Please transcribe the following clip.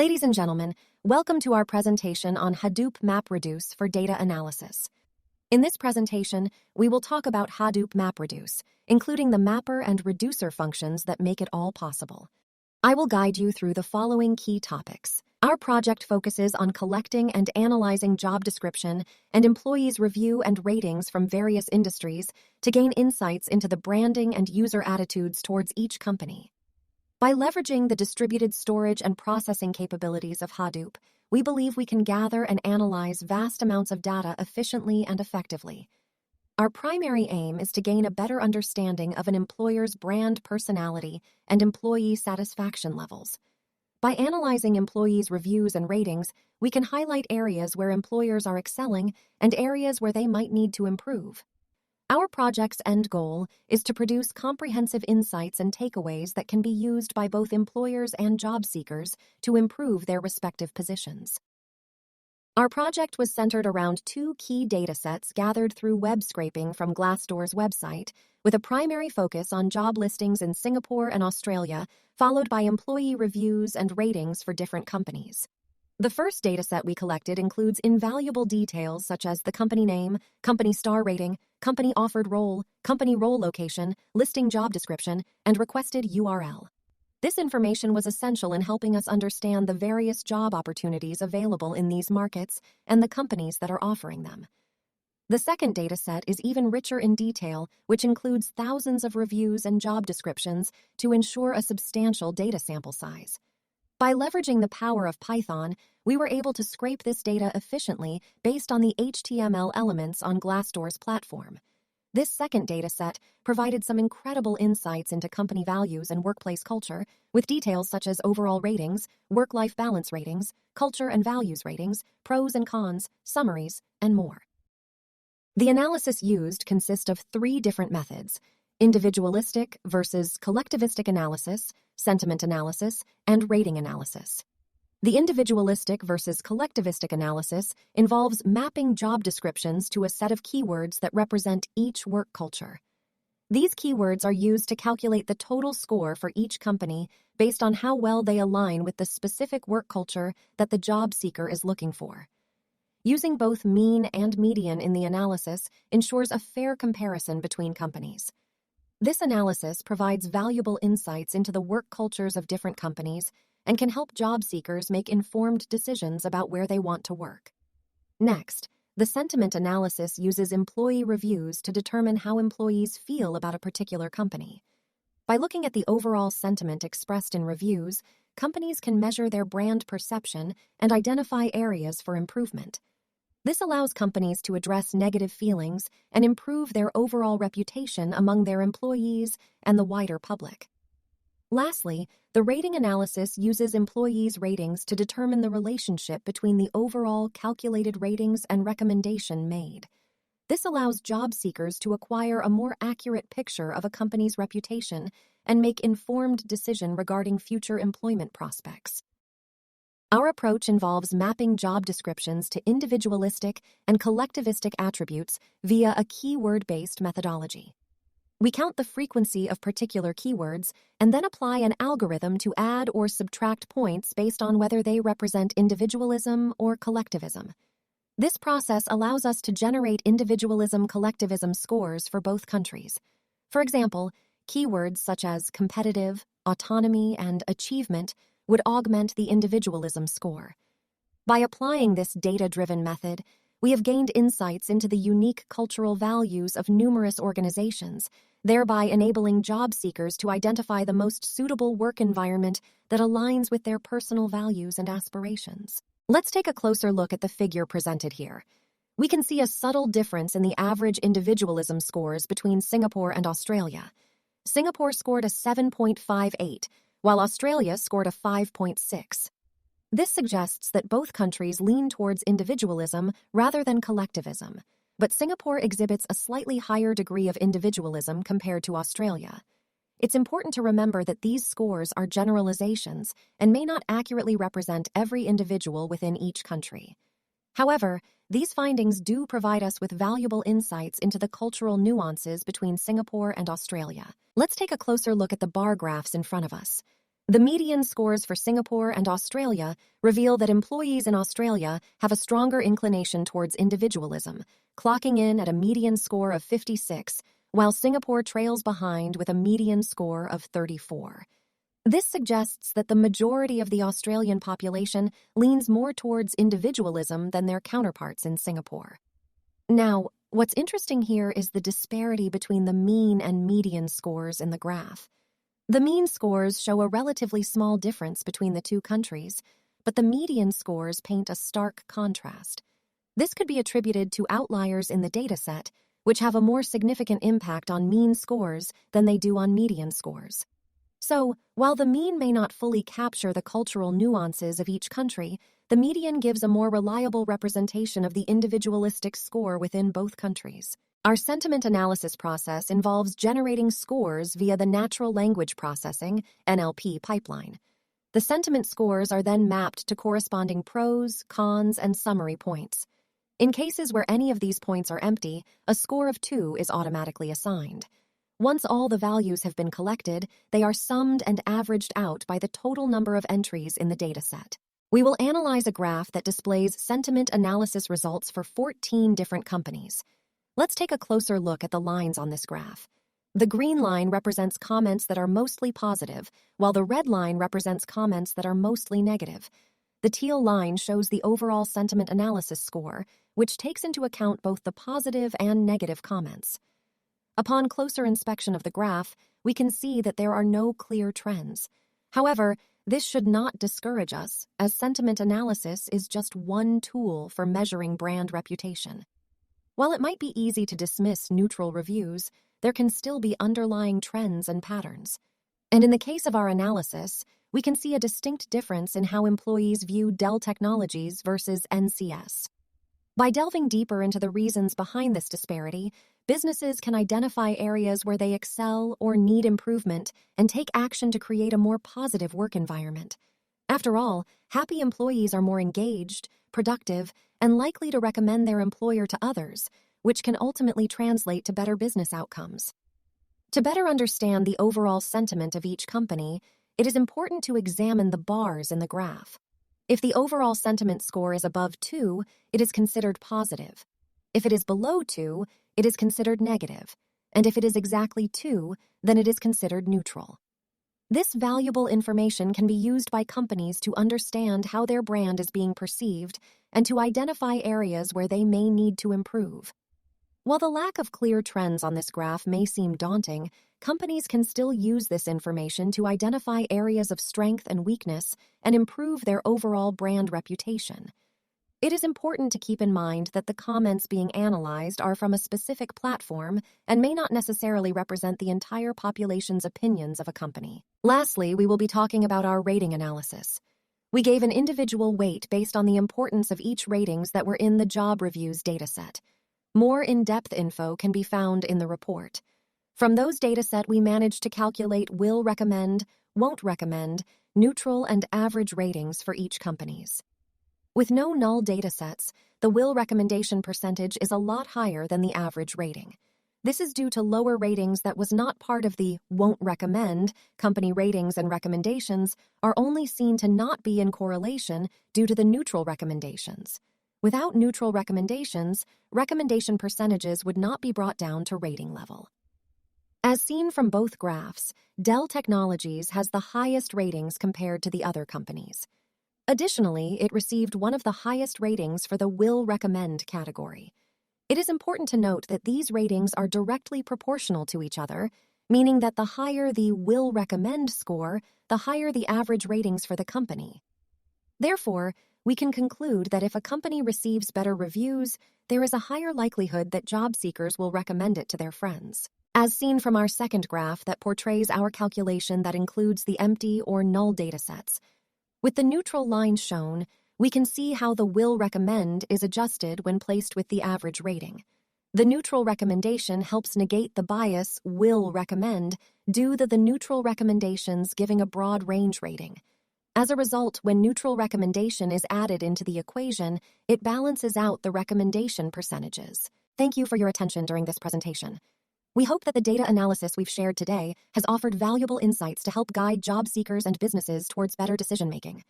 Ladies and gentlemen, welcome to our presentation on Hadoop MapReduce for data analysis. In this presentation, we will talk about Hadoop MapReduce, including the mapper and reducer functions that make it all possible. I will guide you through the following key topics. Our project focuses on collecting and analyzing job description and employees' review and ratings from various industries to gain insights into the branding and user attitudes towards each company. By leveraging the distributed storage and processing capabilities of Hadoop, we believe we can gather and analyze vast amounts of data efficiently and effectively. Our primary aim is to gain a better understanding of an employer's brand personality and employee satisfaction levels. By analyzing employees' reviews and ratings, we can highlight areas where employers are excelling and areas where they might need to improve. Our project's end goal is to produce comprehensive insights and takeaways that can be used by both employers and job seekers to improve their respective positions. Our project was centered around two key datasets gathered through web scraping from Glassdoor's website, with a primary focus on job listings in Singapore and Australia, followed by employee reviews and ratings for different companies. The first dataset we collected includes invaluable details such as the company name, company star rating, company offered role, company role location, listing job description, and requested URL. This information was essential in helping us understand the various job opportunities available in these markets and the companies that are offering them. The second dataset is even richer in detail, which includes thousands of reviews and job descriptions to ensure a substantial data sample size. By leveraging the power of Python, we were able to scrape this data efficiently based on the HTML elements on Glassdoor's platform. This second dataset provided some incredible insights into company values and workplace culture, with details such as overall ratings, work-life balance ratings, culture and values ratings, pros and cons, summaries, and more. The analysis used consists of three different methods: individualistic versus collectivistic analysis, sentiment analysis, and rating analysis. The individualistic versus collectivistic analysis involves mapping job descriptions to a set of keywords that represent each work culture. These keywords are used to calculate the total score for each company based on how well they align with the specific work culture that the job seeker is looking for. Using both mean and median in the analysis ensures a fair comparison between companies. This analysis provides valuable insights into the work cultures of different companies and can help job seekers make informed decisions about where they want to work. Next, the sentiment analysis uses employee reviews to determine how employees feel about a particular company. By looking at the overall sentiment expressed in reviews, companies can measure their brand perception and identify areas for improvement. This allows companies to address negative feelings and improve their overall reputation among their employees and the wider public. Lastly, the rating analysis uses employees' ratings to determine the relationship between the overall calculated ratings and recommendation made. This allows job seekers to acquire a more accurate picture of a company's reputation and make informed decisions regarding future employment prospects. Our approach involves mapping job descriptions to individualistic and collectivistic attributes via a keyword-based methodology. We count the frequency of particular keywords and then apply an algorithm to add or subtract points based on whether they represent individualism or collectivism. This process allows us to generate individualism-collectivism scores for both countries. For example, keywords such as competitive, autonomy, and achievement would augment the individualism score. By applying this data-driven method, we have gained insights into the unique cultural values of numerous organizations, thereby enabling job seekers to identify the most suitable work environment that aligns with their personal values and aspirations. Let's take a closer look at the figure presented here. We can see a subtle difference in the average individualism scores between Singapore and Australia. Singapore scored a 7.58, while Australia scored a 5.6. This suggests that both countries lean towards individualism rather than collectivism, but Singapore exhibits a slightly higher degree of individualism compared to Australia. It's important to remember that these scores are generalizations and may not accurately represent every individual within each country. However, these findings do provide us with valuable insights into the cultural nuances between Singapore and Australia. Let's take a closer look at the bar graphs in front of us. The median scores for Singapore and Australia reveal that employees in Australia have a stronger inclination towards individualism, clocking in at a median score of 56, while Singapore trails behind with a median score of 34. This suggests that the majority of the Australian population leans more towards individualism than their counterparts in Singapore. Now, what's interesting here is the disparity between the mean and median scores in the graph. The mean scores show a relatively small difference between the two countries, but the median scores paint a stark contrast. This could be attributed to outliers in the dataset, which have a more significant impact on mean scores than they do on median scores. So, while the mean may not fully capture the cultural nuances of each country, the median gives a more reliable representation of the individualistic score within both countries. Our sentiment analysis process involves generating scores via the natural language processing (NLP) pipeline. The sentiment scores are then mapped to corresponding pros, cons, and summary points. In cases where any of these points are empty, a score of 2 is automatically assigned. Once all the values have been collected, they are summed and averaged out by the total number of entries in the dataset. We will analyze a graph that displays sentiment analysis results for 14 different companies. Let's take a closer look at the lines on this graph. The green line represents comments that are mostly positive, while the red line represents comments that are mostly negative. The teal line shows the overall sentiment analysis score, which takes into account both the positive and negative comments. Upon closer inspection of the graph, we can see that there are no clear trends. However, this should not discourage us, as sentiment analysis is just one tool for measuring brand reputation. While it might be easy to dismiss neutral reviews, there can still be underlying trends and patterns. And in the case of our analysis, we can see a distinct difference in how employees view Dell Technologies versus NCS. By delving deeper into the reasons behind this disparity, businesses can identify areas where they excel or need improvement and take action to create a more positive work environment. After all, happy employees are more engaged, productive, and likely to recommend their employer to others, which can ultimately translate to better business outcomes. To better understand the overall sentiment of each company, it is important to examine the bars in the graph. If the overall sentiment score is above 2, it is considered positive. If it is below 2, it is considered negative. And if it is exactly 2, then it is considered neutral. This valuable information can be used by companies to understand how their brand is being perceived and to identify areas where they may need to improve. While the lack of clear trends on this graph may seem daunting, companies can still use this information to identify areas of strength and weakness and improve their overall brand reputation. It is important to keep in mind that the comments being analyzed are from a specific platform and may not necessarily represent the entire population's opinions of a company. Lastly, we will be talking about our rating analysis. We gave an individual weight based on the importance of each ratings that were in the job reviews dataset. More in-depth info can be found in the report. From those dataset, we managed to calculate will recommend, won't recommend, neutral, and average ratings for each companies. With no null datasets, the will recommendation percentage is a lot higher than the average rating. This is due to lower ratings that was not part of the won't recommend. Company ratings and recommendations are only seen to not be in correlation due to the neutral recommendations. Without neutral recommendations, recommendation percentages would not be brought down to rating level. As seen from both graphs, Dell Technologies has the highest ratings compared to the other companies. Additionally, it received one of the highest ratings for the will recommend category. It is important to note that these ratings are directly proportional to each other, meaning that the higher the will recommend score, the higher the average ratings for the company. Therefore, we can conclude that if a company receives better reviews, there is a higher likelihood that job seekers will recommend it to their friends. As seen from our second graph that portrays our calculation that includes the empty or null datasets, with the neutral line shown, we can see how the will recommend is adjusted when placed with the average rating. The neutral recommendation helps negate the bias will recommend due to the neutral recommendations giving a broad range rating. As a result, when neutral recommendation is added into the equation, it balances out the recommendation percentages. Thank you for your attention during this presentation. We hope that the data analysis we've shared today has offered valuable insights to help guide job seekers and businesses towards better decision-making.